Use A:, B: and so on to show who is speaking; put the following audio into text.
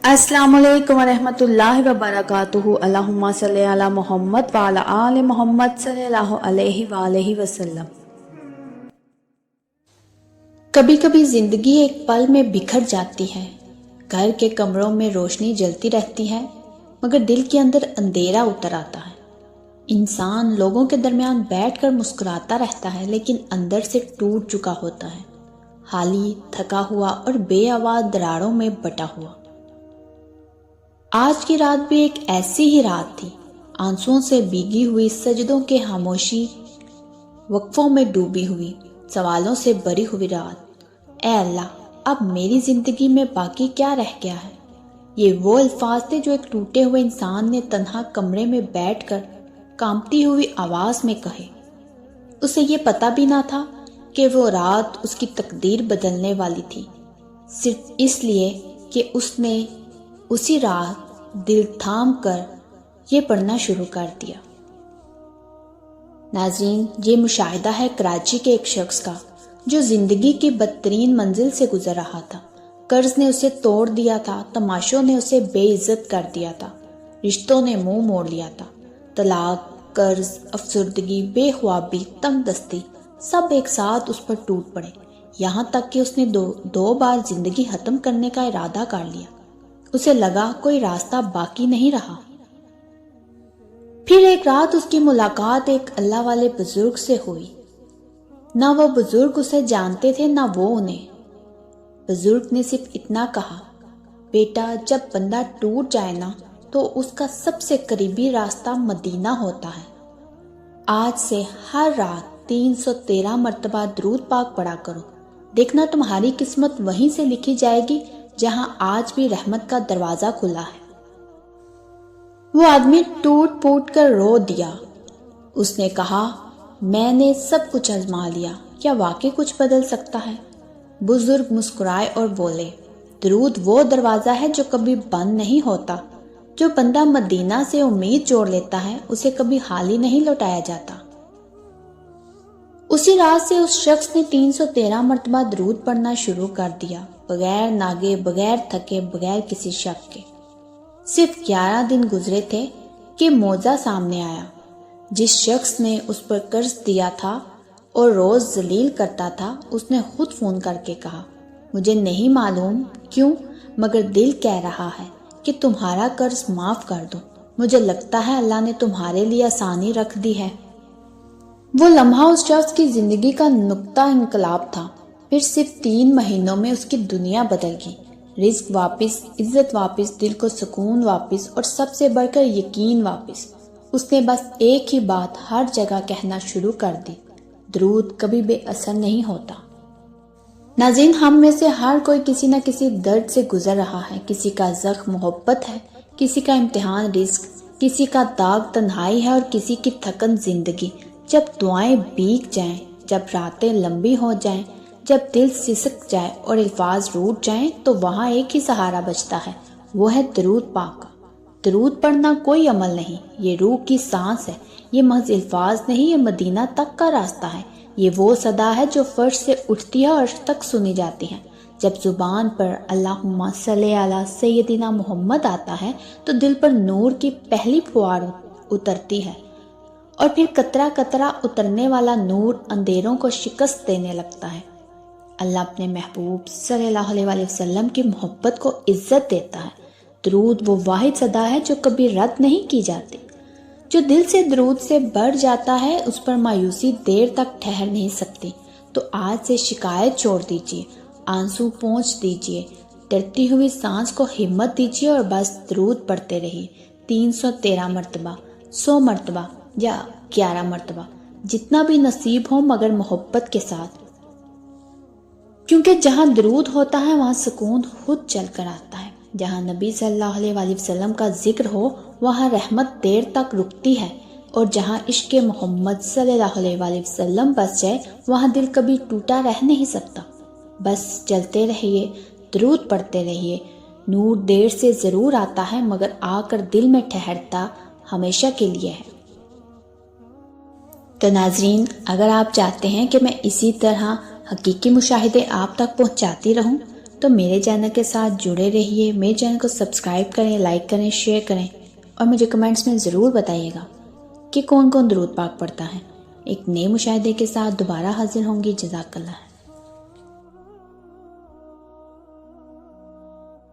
A: السلام علیکم ورحمۃ اللہ وبرکاتہ۔ اللہم صلی علی محمد وعلی آل محمد صلی اللہ علیہ وآلہ وسلم۔ کبھی کبھی زندگی ایک پل میں بکھر جاتی ہے۔ گھر کے کمروں میں روشنی جلتی رہتی ہے مگر دل کے اندر اندھیرا اتر آتا ہے۔ انسان لوگوں کے درمیان بیٹھ کر مسکراتا رہتا ہے لیکن اندر سے ٹوٹ چکا ہوتا ہے، خالی، تھکا ہوا اور بے آواز دراڑوں میں بٹا ہوا۔ آج کی رات بھی ایک ایسی ہی رات تھی، آنسوؤں سے بھیگی ہوئی، سجدوں کے خاموشی وقفوں میں ڈوبی ہوئی، سوالوں سے بھری ہوئی رات۔ اے اللہ، اب میری زندگی میں باقی کیا رہ گیا ہے؟ یہ وہ الفاظ تھے جو ایک ٹوٹے ہوئے انسان نے تنہا کمرے میں بیٹھ کر کانپتی ہوئی آواز میں کہے۔ اسے یہ پتہ بھی نہ تھا کہ وہ رات اس کی تقدیر بدلنے والی تھی، صرف اس لیے کہ اس نے اسی رات دل تھام کر یہ پڑھنا شروع کر دیا۔ ناظرین، یہ مشاہدہ ہے کراچی کے ایک شخص کا جو زندگی کی بدترین منزل سے گزر رہا تھا۔ قرض نے اسے توڑ دیا تھا، تماشوں نے اسے بے عزت کر دیا تھا، رشتوں نے منہ موڑ لیا تھا۔ طلاق، قرض، افسردگی، بے خوابی، تنگ دستی سب ایک ساتھ اس پر ٹوٹ پڑے، یہاں تک کہ اس نے دو بار زندگی ختم کرنے کا ارادہ کر لیا۔ اسے لگا کوئی راستہ باقی نہیں رہا۔ پھر ایک رات اس کی ملاقات ایک اللہ والے بزرگ سے ہوئی۔ نہ وہ بزرگ اسے جانتے تھے نہ وہ انہیں۔ بزرگ نے صرف اتنا کہا، بیٹا، جب بندہ ٹوٹ جائے نا تو اس کا سب سے قریبی راستہ مدینہ ہوتا ہے۔ آج سے ہر رات 313 مرتبہ درود پاک پڑھا کرو، دیکھنا تمہاری قسمت وہیں سے لکھی جائے گی جہاں آج بھی رحمت کا دروازہ کھلا ہے۔ وہ آدمی ٹوٹ پوٹ کر رو دیا۔ اس نے کہا، میں نے سب کچھ آزما لیا، کیا واقعی کچھ بدل سکتا ہے؟ بزرگ مسکرائے اور بولے، درود وہ دروازہ ہے جو کبھی بند نہیں ہوتا۔ جو بندہ مدینہ سے امید جوڑ لیتا ہے اسے کبھی خالی نہیں لوٹایا جاتا۔ اسی رات سے اس شخص نے 313 مرتبہ درود پڑھنا شروع کر دیا، بغیر ناگے، بغیر تھکے، بغیر کسی شک کے۔ صرف 11 دن گزرے تھے کہ معجزہ سامنے آیا۔ جس شخص نے اس پر قرض دیا تھا اور روز ذلیل کرتا تھا، اس نے خود فون کر کے کہا، مجھے نہیں معلوم کیوں مگر دل کہہ رہا ہے کہ تمہارا قرض معاف کر دو۔ مجھے لگتا ہے اللہ نے تمہارے لیے آسانی رکھ دی ہے۔ وہ لمحہ اس شخص کی زندگی کا نقطہ انقلاب تھا۔ پھر صرف 3 مہینوں میں اس کی دنیا بدل گئی۔ رزق واپس، عزت واپس، دل کو سکون واپس اور سب سے بڑھ کر یقین واپس۔ اس نے بس ایک ہی بات ہر جگہ کہنا شروع کر دی، درود کبھی بے اثر نہیں ہوتا۔ ناظرین، ہم میں سے ہر کوئی کسی نہ کسی درد سے گزر رہا ہے۔ کسی کا زخم محبت ہے، کسی کا امتحان رزق، کسی کا داغ تنہائی ہے اور کسی کی تھکن زندگی۔ جب دعائیں بھیگ جائیں، جب راتیں لمبی ہو جائیں، جب دل سسک جائے اور الفاظ روٹ جائیں تو وہاں ایک ہی سہارا بچتا ہے، وہ ہے درود پاک کا۔ درود پڑھنا کوئی عمل نہیں، یہ روح کی سانس ہے، یہ محض الفاظ نہیں، یہ مدینہ تک کا راستہ ہے۔ یہ وہ صدا ہے جو فرش سے اٹھتی ہے اور عرش تک سنی جاتی ہے۔ جب زبان پر اللہم صلی علی سیدنا محمد آتا ہے تو دل پر نور کی پہلی فوار اترتی ہے اور پھر قطرہ قطرہ اترنے والا نور اندھیروں کو شکست دینے لگتا ہے۔ اللہ اپنے محبوب صلی اللہ علیہ وآلہ وسلم کی محبت کو عزت دیتا ہے۔ درود وہ واحد صدا ہے جو کبھی رد نہیں کی جاتی۔ جو دل سے درود سے بڑھ جاتا ہے اس پر مایوسی دیر تک ٹھہر نہیں سکتی۔ تو آج سے شکایت چھوڑ دیجیے، آنسو پونچھ دیجیے، ڈرتی ہوئی سانس کو ہمت دیجیے اور بس درود پڑھتے رہیے، 313 مرتبہ، 100 مرتبہ یا 11 مرتبہ، جتنا بھی نصیب ہو، مگر محبت کے ساتھ۔ کیونکہ جہاں درود ہوتا ہے وہاں سکون خود چل کر آتا ہے۔ جہاں نبی صلی اللہ علیہ وآلہ وسلم کا ذکر ہو وہاں رحمت دیر تک رکتی ہے، اور جہاں عشق محمد صلی اللہ علیہ وآلہ وسلم بس جائے وہاں دل کبھی ٹوٹا رہ نہیں سکتا۔ بس چلتے رہیے، درود پڑھتے رہیے، نور دیر سے ضرور آتا ہے مگر آ کر دل میں ٹھہرتا ہمیشہ کے لیے ہے۔ تو ناظرین، اگر آپ چاہتے ہیں کہ میں اسی طرح حقیقی مشاہدے آپ تک پہنچاتی رہوں تو میرے چینل کے ساتھ جڑے رہیے، میرے چینل کو سبسکرائب کریں، لائک کریں، شیئر کریں اور مجھے کمنٹس میں ضرور بتائیے گا کہ کون کون درود پاک پڑھتا ہے۔ ایک نئے مشاہدے کے ساتھ دوبارہ حاضر ہوں گی۔ جزاک اللہ۔